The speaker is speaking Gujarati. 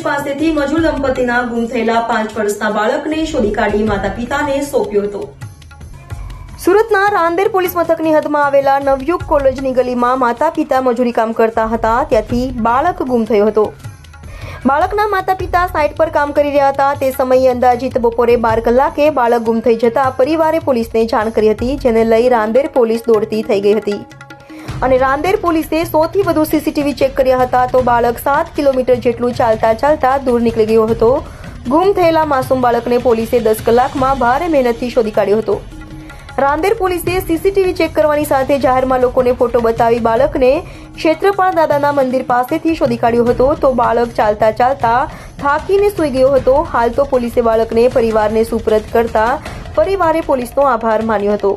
પાસેથી મજૂર દંપતીના ગુમ થયેલા 5 વર્ષના બાળકને શોધી કાઢી માતા પિતાને સોંપ્યો હતો। સુરતના રાંદેર પોલીસ મથકની હદમાં આવેલા નવયુગ કોલેજની ગલીમાં માતા પિતા મજૂરી કામ કરતા હતા, ત્યાંથી બાળક ગુમ થયો હતો। બાળકના માતા પિતા સાઇટ પર કામ કરી રહ્યા હતા। તે સમયે અંદાજિત બપોરે 12 કલાકે બાળક ગુમ થઈ જતા પરિવારે પોલીસને જાણ કરી હતી, જેને લઈ રાંદેર પોલીસ દોડતી થઈ ગઈ હતી અને રાંદેર પોલીસે 100 થી વધુ સીસીટીવી ચેક કર્યા હતા તો બાળક 7 કિલોમીટર જેટલું ચાલતા દૂર નીકળી ગયો હતો। ગુમ થયેલા માસૂમ બાળકને પોલીસે 10 કલાકમાં ભારે મહેનતથી શોધી કાઢ્યો હતો। રાંદેર પોલીસે સીસીટીવી ચેક કરવાની સાથે જાહેરમાં લોકોને ફોટો બતાવી બાળકને ક્ષેત્રપાળ દાદાના મંદિર પાસેથી શોધી કાઢ્યો હતો તો બાળક ચાલતા થાકીને સૂઈ ગયો હતો। હાલ તો પોલીસે બાળકને પરિવારને સુપરત કરતા પરિવારે પોલીસનો આભાર માન્યો હતો।